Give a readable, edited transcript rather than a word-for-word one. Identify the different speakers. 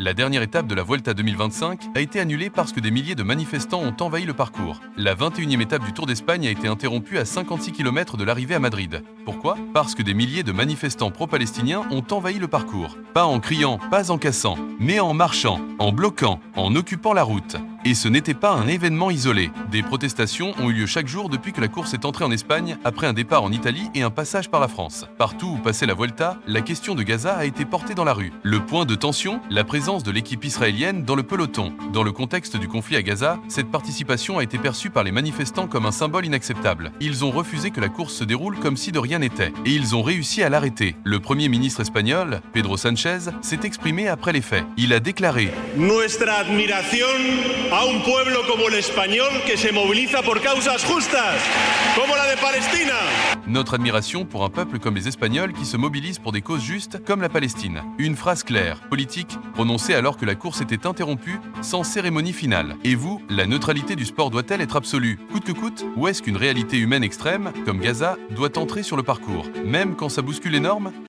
Speaker 1: La dernière étape de la Vuelta 2025 a été annulée parce que des milliers de manifestants ont envahi le parcours. La 21e étape du Tour d'Espagne a été interrompue à 56 km de l'arrivée à Madrid. Pourquoi? Parce que des milliers de manifestants pro-palestiniens ont envahi le parcours. Pas en criant, pas en cassant, mais en marchant, en bloquant, en occupant la route. Et ce n'était pas un événement isolé. Des protestations ont eu lieu chaque jour depuis que la course est entrée en Espagne, après un départ en Italie et un passage par la France. Partout où passait la Vuelta, la question de Gaza a été portée dans la rue. Le point de tension, la présence de l'équipe israélienne dans le peloton. Dans le contexte du conflit à Gaza, cette participation a été perçue par les manifestants comme un symbole inacceptable. Ils ont refusé que la course se déroule comme si de rien n'était. Et ils ont réussi à l'arrêter. Le premier ministre espagnol, Pedro Sánchez, s'est exprimé après les faits. Il a déclaré «
Speaker 2: Nuestra admiración a un pueblo como el español que se moviliza por causas justas, como la de Palestina.
Speaker 1: Notre admiration pour un peuple comme les Espagnols qui se mobilisent pour des causes justes comme la Palestine. » Une phrase claire, politique, prononcée alors que la course était interrompue, sans cérémonie finale. Et vous, la neutralité du sport doit-elle être absolue, coûte que coûte? Ou est-ce qu'une réalité humaine extrême, comme Gaza, doit entrer sur le parcours, même quand ça bouscule les normes?